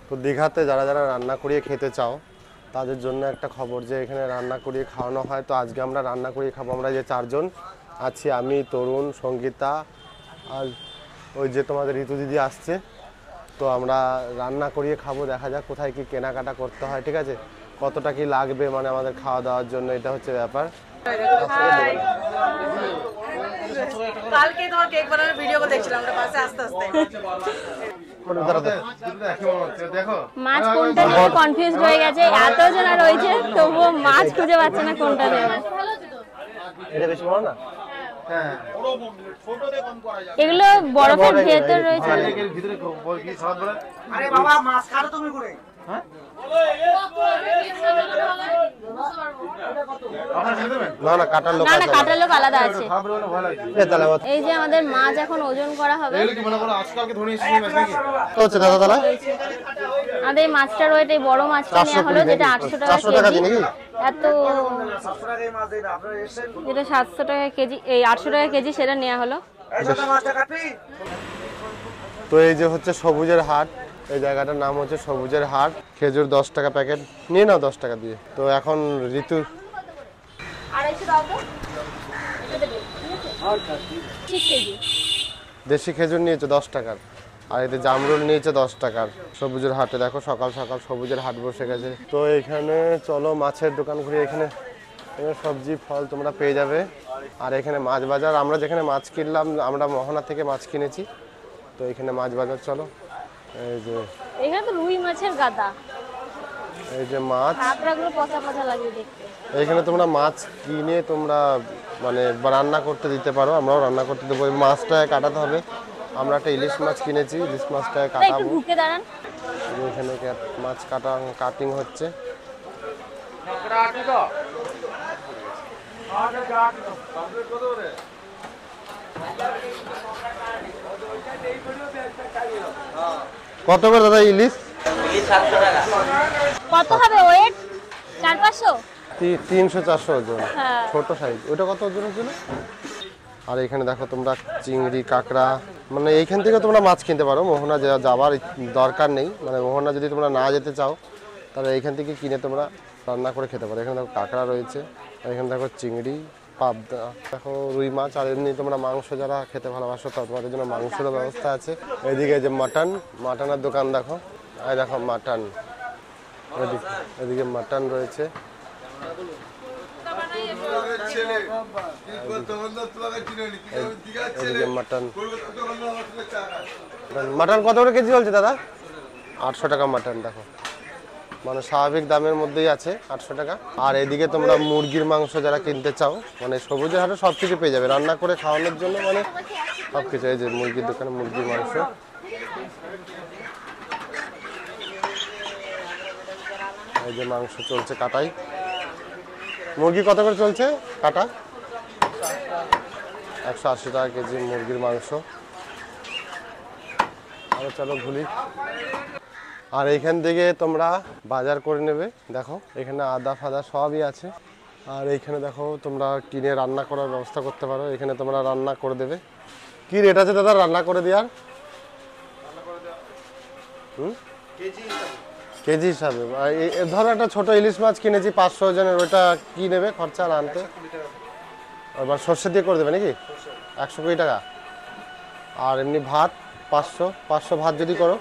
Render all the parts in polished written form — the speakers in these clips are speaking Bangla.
তো দীঘাতে যারা যারা রান্না করিয়ে খেতে চাও তাদের জন্য একটা খবর যে এখানে রান্না করিয়ে খাওয়ানো হয়। তো আজকে আমরা রান্না করিয়ে খাবো। আমরা যে 4 জন আছি, আমি, তরুণ, সঙ্গীতা আর ওই যে তোমাদের ঋতু দিদি আসছে। তো আমরা রান্না করিয়ে খাবো। দেখা যাক কোথায় কি কেনাকাটা করতে হয়, ঠিক আছে, কতটা কি লাগবে মানে আমাদের খাওয়া দাওয়ার জন্য, এটা হচ্ছে ব্যাপার। কালকে তোমার কেক বানানোর ভিডিও দেখছিলাম আমরা পাশে আস্তে আস্তে। মাছ কোনটা নিয়ে কনফিউজড হয়ে গেছে, এতজন রয়েছে তবুও মাছ খুঁজে পাচ্ছে না কোনটা নেবে। এটা বেশি বড় না? হ্যাঁ এগুলো বরফের ভেতর রয়েছে। এর ভিতরে কি সব বলে? আরে বাবা মাছ খাও তুমি করে। হ্যাঁ না না, কাটার লোক না না, আছে। কাটার লোক আলাদা আছে। খারাপ বলে ভয় লাগছে। তাহলে এই যে আমাদের মাছ এখন ওজন করা হবে। এগুলো কি মনে করো আজকালকে ধরে এসেছি মাছ নাকি? কত হচ্ছে দাদা তাহলে? আমাদের এই মাছটার ওয়েট, এই বড় মাছটা নেওয়া হলো যেটা 800 টাকা 400 টাকা কেজি। দিই নাকি? এত যেটা 700 টাকা কেজি, এই 800 টাকা কেজি সেটা নেওয়া হলো। তো এই যে হচ্ছে সবুজের হাট, এই জায়গাটার নাম হচ্ছে সবুজের হাট। খেজুর 10 টাকা প্যাকেট নিয়ে নাও, 10 টাকা দিয়ে। তো এখন ঋতু 250 দাও তো, এটা দেবে, ঠিক কেজি। দেশি খেজুর নিয়েছে 10 টাকার, আর এতে জামরুল নিয়েছে 10 টাকার। সবুজের হাটে দেখো সকাল সকাল সবুজের হাট বসে গেছে। তো এখানে চলো মাছের দোকান ঘুরে, এখানে সবজি ফল তোমরা পেয়ে যাবে। আর এখানে মাছ বাজার, আমরা যেখানে মাছ কিনলাম আমরা মোহনা থেকে মাছ কিনেছি। তো এখানে মাছ বাজার চলো। এই যে এখানে তো রুই মাছের গাদা, এই যে মাছ, কাঁকড়াগুলো পচা পচা লাগে দেখতে। এইখানে তোমরা মাছ কিনে তোমরা মানে রান্না করতে দিতে পারো, আমরাও রান্না করতে দেবো। এই মাছটায় কাটাতে হবে। আমরা একটা ইলিশ মাছ কিনেছি, ইলিশ মাছটায় একটু কাটাবো। ঢুকে দাঁড়ান। এখানে মাছ কাটিং হচ্ছে। কত করে দাদা ইলিশ? কত হবে ওয়েট? 400-500? 300-400 ওজন, হ্যাঁ। ছোট সাইজ। ওটা কত ওজনের জন্য? আর এখানে দেখো তোমরা চিংড়ি, কাঁকড়া, মানে এইখান থেকে তোমরা মাছ কিনতে পারো। মোহনা যাওয়ার দরকার নেই, মানে মোহনা যদি তোমরা না যেতে চাও তাহলে এইখান থেকে কিনে তোমরা রান্না করে খেতে পারো। এখানে দেখো কাঁকড়া রয়েছে, আর এখানে দেখো চিংড়ি, পাবদা, দেখো রুই মাছ। আর এমনি তোমরা মাংস যারা খেতে ভালোবাসো তোমাদের জন্য মাংসেরও ব্যবস্থা আছে। এদিকে যে মাটনের দোকান দেখো, এই দেখো মাটন, এদিকে মাটন রয়েছে। এদিকে মাটন কত করে কেজি চলছে দাদা? 800 টাকা মাটন, দেখো মানে স্বাভাবিক দামের মধ্যেই আছে 800 টাকা। আর এদিকে তোমরা মুরগির মাংস যারা কিনতে চাও, মানে সবুজের হাটে সব কিছু পেয়ে যাবে রান্না করে খাওয়ানোর জন্য, মানে সব কিছু। এই যে মুরগির দোকানে মুরগির মাংস, এই যে মাংস চলছে কাটাই। মুরগি কত করে চলছে কাটা? 180 টাকা কেজি মুরগির মাংস। আরো চলো ঘুরি। আর এইখান থেকে তোমরা বাজার করে নেবে। দেখো এখানে আদা ফাদা সবই আছে। আর এইখানে দেখো তোমরা কিনে রান্না করার ব্যবস্থা করতে পারো। এখানে তোমরা রান্না করে দেবে। কি রেট আছে দাদা রান্না করে দেওয়ার? কেজি হিসাবে। ধরো একটা ছোট ইলিশ মাছ কিনেছি 500 ওজনের, ওটা কি নেবে খরচা আনতে? এবার সর্ষে দিয়ে করে দেবে নাকি? 120 টাকা। আর এমনি ভাত 500 ভাত যদি করো।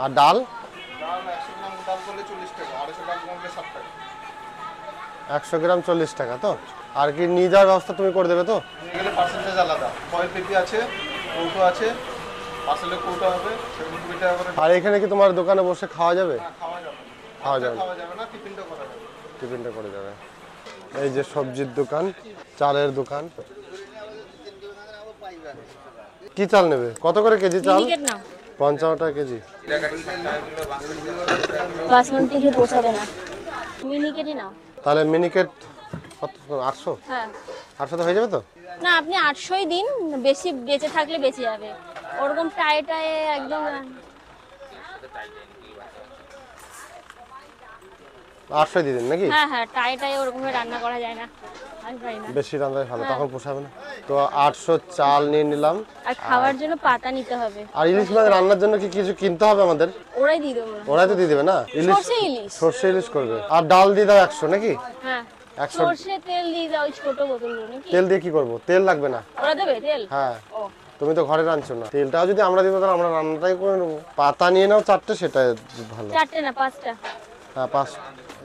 আর ডাল 100 গ্রাম 40 টাকা। তো আর কি নিয়ে যাওয়ার ব্যবস্থা তুমি করে দেবে তো? পার্সেন্টেজ আলাদা, ফয়েল পেটি আছে, কৌটো আছে, পার্সেলের কৌটো হবে 70 টাকা করে। আর এখানে কি তোমার দোকানে বসে খাওয়া যাবে? খাওয়া যাবে না, টিফিনটা করা যাবে। টিফিনটা করে যাবে। এই যে সবজির দোকান, চালের দোকান। কি চাল নেবে? কত করে কেজি চাল? মিনিকেট নাও। 55 টাকা কেজি। বাসমতি কি পোষাবে না, মিনিকেটই নাও। তাহলে মিনিকেট কত? 800? হ্যাঁ 800 হয়ে যাবে তো? না, আপনি 800ই দিন, বেশি বেঁচে থাকলে বেঁচে যাবে। ওরকম টায়ে একদম 800 দিয়ে দিন নাকি? হ্যাঁ হ্যাঁ, টায়ে ওরকম রান্না করা যায় না। আমি পারি না। বেশি রান্নাই ভালো, তখন পোষাবে না। তো 800 চাল নিয়ে নিলাম। আর খাওয়ার জন্য পাতা নিতে হবে। আর ইলিশ মাছ রান্নার জন্য কি কিছু কিনতে হবে আমাদের? ওরাই দিয়ে দেবো। ওরাই তো দিয়ে দেবে না? সরষে ইলিশ। সরষে ইলিশ করবে। আর ডাল দিয়ে দাও 100 নাকি? হ্যাঁ 100। সরষে তেল দিয়ে দাও, ওই ছোট বোতলগুলো নাকি? তেল দিয়ে কি করব? তেল লাগবে না। ওরা দেবে তেল? হ্যাঁ, ও তুমি তো ঘরে রাঁধছো না। তেলটাও যদি আমরা দিতাম তাহলে আমরা রান্নাটাই করে নেবো। পাতা নিয়ে নাও 4টে, সেটাই ভালো। 4টে না 5টা? হ্যাঁ 5,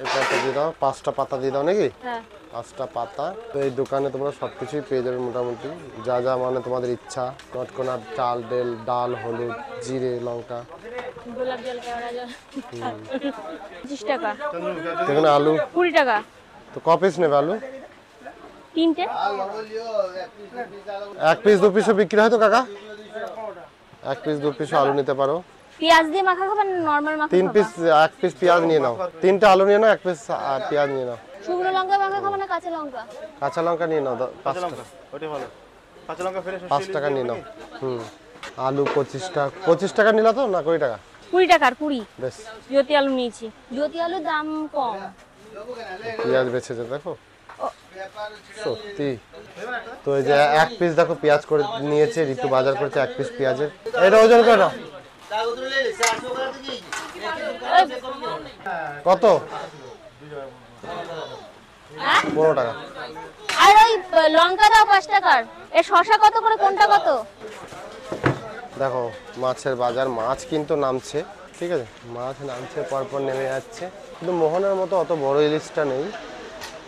এই পাতা দিয়ে দাও, 5টা পাতা দিয়ে দাও নাকি? হ্যাঁ 5টা পাতা। তো এই দোকানে তোমরা সব কিছুই পেয়ে যাবে মোটামুটি, যা যা মানে তোমাদের ইচ্ছা। নটকোনা, চাল, ডাল, হলুদ, জিরে, লঙ্কা। গোলাপ জল, কেওড়া জল। 25 টাকা। এখানে আলু 20 টাকা। তো ক পিস নেবে আলু? 3টে। 1 পিস 2 পিসও বিক্রি হয় তো কাকা? 1 পিস 2 পিস আলু নিতে পারো। পেঁয়াজ দিয়ে মাখা খাবেন না নরমাল মাখা? 3 পিস, 1 পিস পেঁয়াজ নিয়ে নাও। 3টা আলু নিয়ে নাও, 1 পিস পেঁয়াজ নিয়ে নাও। শুকনো লঙ্কা মাখা খাবেন না কাঁচা লঙ্কা? কাঁচা লঙ্কা নিয়ে নাও 5 কাঁচা লঙ্কা ওটাই ভালো। কাঁচা লঙ্কা ফেলে 5 টাকা নিয়ে নাও। আলু 25 টাকা। 25 টাকা নিলা তো না 20 টাকা? 20 টাকার 20। বেশ, জ্যোতি আলু নিয়েছি। জ্যোতি আলুর দাম কম। পেঁয়াজ বেচেছে দেখো, সত্যি। তো এই যে 1 পিস দেখো পেঁয়াজ করে নিয়েছে, ঋতু বাজার করেছে 1 পিস পেঁয়াজের। এটা ওজন করে নাও। কত? 15 টাকা। আর ওই লঙ্কা দাও 5 টাকার। এ শসা কত করে, কোনটা কত? দেখো মাছের বাজার, মাছ কিন্তু নামছে, ঠিক আছে, মাছ নামছে, পরপর নেমে যাচ্ছে। কিন্তু মোহনার মতো অত বড় ইলিশটা নেই।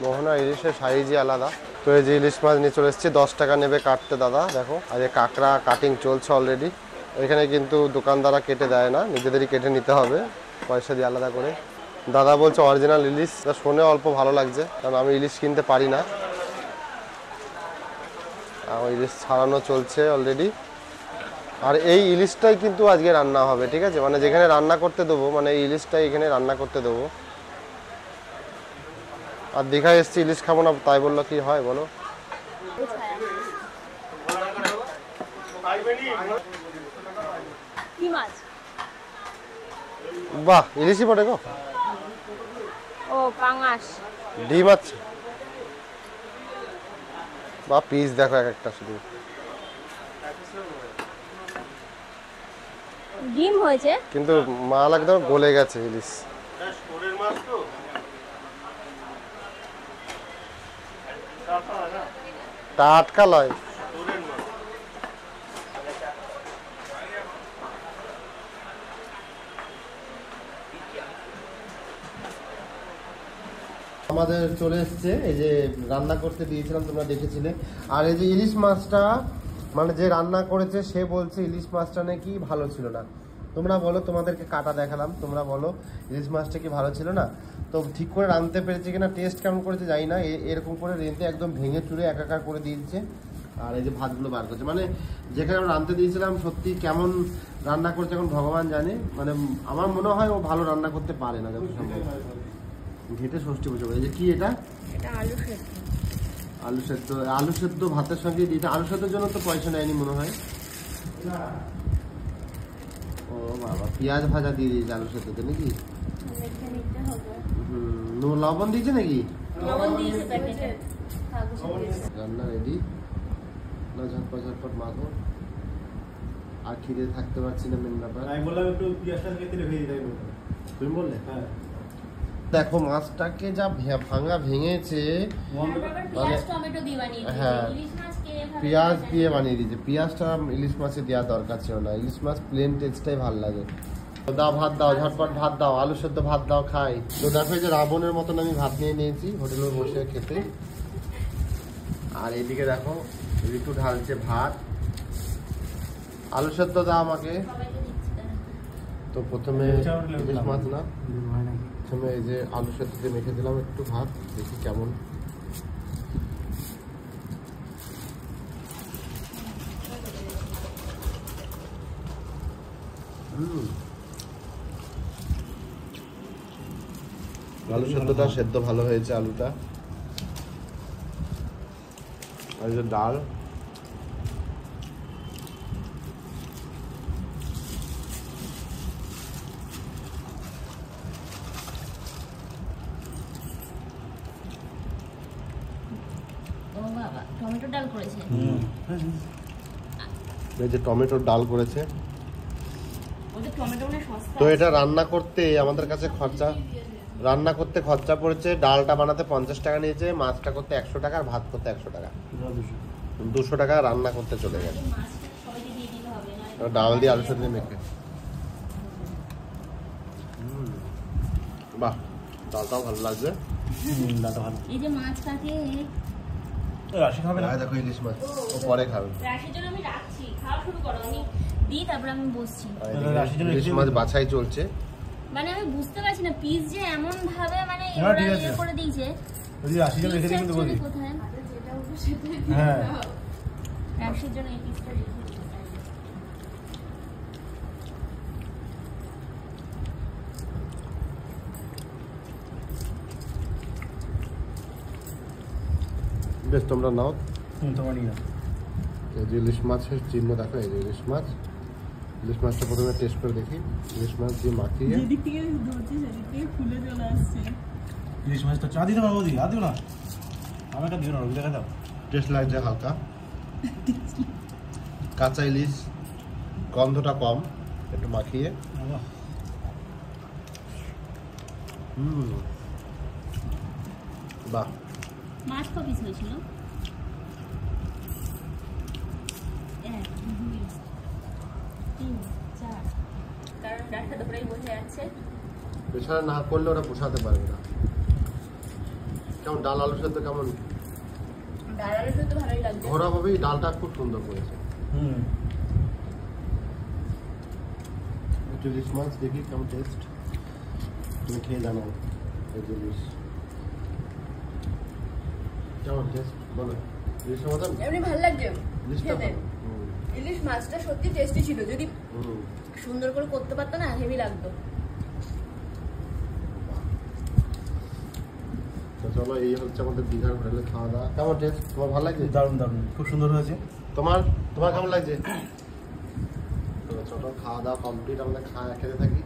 মোহনা ইলিশের সাইজই আলাদা। তো এই যে ইলিশ মাছ নিয়ে চলে এসেছি, 10 টাকা নেবে কাটতে দাদা। দেখো, আর এই কাঁকড়া কাটিং চলছে অলরেডি। এখানে কিন্তু দোকানদাররা কেটে দেয় না, নিজেদেরই কেটে নিতে হবে পয়সা দিয়ে আলাদা করে। দাদা বলছে অরিজিনাল ইলিশ। শুনে অল্প ভালো লাগছে, কারণ আমি ইলিশ কিনতে পারি না। ইলিশ ছাড়ানো চলছে অলরেডি। আর এই ইলিশটাই কিন্তু আজকে রান্না হবে, ঠিক আছে, মানে যেখানে রান্না করতে দেবো, মানে এই ইলিশটাই এখানে রান্না করতে দেবো। আর দীঘায় এসছি, ইলিশ খাবো না তাই বললো কি হয় বলো? কি মাছ? বাহ, ইলিশই পড়ে গো। ও পাঙাশ। ডিম আছে বা পিস দেখো এক একটা শুধু। ডিম হয়েছে কিন্তু মাল একদম গলে গেছে ইলিশ। টাটকা লয়। আমাদের চলে এসছে, এই যে রান্না করতে দিয়েছিলাম তোমরা দেখেছিলে। আর এই যে ইলিশ মাছটা, মানে যে রান্না করেছে সে বলছে ইলিশ মাছটা নাকি ভালো ছিল না। তোমরা বলো, তোমাদেরকে কাটা দেখালাম, তোমরা বলো ইলিশ মাছটা কি ভালো ছিল না? তো ঠিক করে রাঁধতে পেরেছে কিনা, টেস্ট কেমন করেছে জানি না। এরকম করে রেঁধে একদম ভেঙে চুরে একাকার করে দিয়েছে। আর এই যে ভাতগুলো বার করছে, মানে যেখানে আমরা রাঁধতে দিয়েছিলাম সত্যি কেমন রান্না করছে এখন ভগবান জানে। মানে আমার মনে হয় ও ভালো রান্না করতে পারে না যত সম্ভব। ঘেটে ষষ্ঠী পুজো করে। এই যে কি এটা? আলু সেদ্ধ। আলু সেদ্ধ। আলু সেদ্ধ ভাতের সঙ্গে দিতে, আলু সেদ্ধের জন্য তো পয়সা নেয়নি মনে হয়। ও বাবা, পেঁয়াজ ভাজা দিয়ে দিয়েছে আলু সেদ্ধতে নাকি? লবণ দিয়েছে নাকি? রান্না রেডি। না ঝটপট ঝটপট মাখো। আর খিদে থাকতে পারছি না, মেন ব্যাপার। আমি বললাম একটু পেঁয়াজটা কেটে ভেজে দেয়। তুমি বললে? হ্যাঁ। দেখো মাছটাকে যা ভাঙা ভেঙেছে, হ্যাঁ পেঁয়াজ দিয়ে বানিয়ে দিয়েছে। পেঁয়াজটা ইলিশ মাছে দেওয়া দরকার ছিল না, ইলিশ মাছ প্লেন টেস্টটাই ভালো লাগে। দাও ভাত দাও, ঝটপট ভাত দাও, আলু সেদ্ধ ভাত দাও, খাই। তো দেখো যে রাবণের মতন আমি ভাত নিয়ে নিয়েছি হোটেলে বসে খেতে। আর এদিকে দেখো ঋতু ঢালছে ভাত। আলু সেদ্ধ দাও আমাকে। তো প্রথমে ইলিশ মাছ না, প্রথমে এই যে আলু সেদ্ধ দিয়ে মেখে দিলাম একটু ভাত, দেখি কেমন। আলু সেদ্ধটা সেদ্ধ ভালো হয়েছে, আলুটা। আর এই যে ডাল, করেছে। এই যে টমেটোর ডাল করেছে। ওদের টমেটো মানে সস্তা। তো এটা রান্না করতে আমাদের কাছে খরচা পড়েছে, ডালটা বানাতে 50 টাকা নিয়েছে, মাছটা করতে 100 টাকা, আর ভাত করতে 100 টাকা, 200 টাকা রান্না করতে চলে গেছে। মাছটা সবাইকে দিয়ে দিতে হবে না। ডাল দিয়ে আলু দিয়ে মেখে, বাহ, ডালটাও ভালো লাগছে। এই যে মাছ কাটে রাশি খাবে না? দেখো ইলিশ মাছ, ও পরে খাবে। রাশির জন্য আমি রাখছি, খাওয়া শুরু করো, আমি দিই তারপর আমি বসছি। ইলিশ মাছ বাছাই চলছে। মানে আমি বুঝতে পারছি না পিস যে এমন ভাবে মানে হ্যাঁ, ঠিক আছে। ইয়ে করে দিয়েছে। যদি রাশি জন রেখে দিই কিন্তু বলি। কোথায় হ্যাঁ রাশির জন্য এই পিসটা রেখে দিয়েছে। বেশ, তোমরা নাও। তোমার নিয়ে নাও। এই যে ইলিশ মাছের চিহ্ন দেখো, এই যে ইলিশ মাছ। ইলিশ মাছটা প্রথমে টেস্ট করে দেখি। ইলিশ মাছ দিয়ে মাখিয়ে, যেদিক থেকে ধরছি সেদিক থেকে ফুলে চলে আসছে। ইলিশ মাছটা চা দিতে পারবো? আর দিও না, আমি একটা দিও না, রবি দেখা দাও। টেস্ট লাগছে হালকা, কাঁচা ইলিশ, গন্ধটা কম, একটু মাখিয়ে। বাহ, মাছ ক পিস হয়েছিল? 1 2 3 4, কারণ ডালটা তো প্রায় বোঝা যাচ্ছে। এছাড়া না করলে ওরা পোষাতে পারবে না। কেমন ডাল আলু সেদ্ধ কেমন? ডাল আলু তো ভালোই লাগছে। ঘরোয়া ভাবেই ডালটা খুব সুন্দর করেছে। ইলিশ মাছ দেখি কেমন টেস্ট, তুমি খেয়ে জানাও। এই যে ইলিশ কেমন টেস্ট বলো। ইলিশের মতন? এমনি ভালো লাগছে ইলিশটা খেতে। ভালো। ইলিশ মাছটা সত্যি টেস্টি ছিল, যদি সুন্দর করে করতে পারতো না হেভি লাগতো। তো চলো, এই হচ্ছে আমাদের দীঘার হোটেলে খাওয়া দাওয়া। কেমন টেস্ট? তোমার ভালো লাগছে? দারুণ দারুণ, খুব সুন্দর হয়েছে। তোমার কেমন লাগছে? তো চলো, খাওয়া দাওয়া কমপ্লিট, আমরা খেতে থাকি।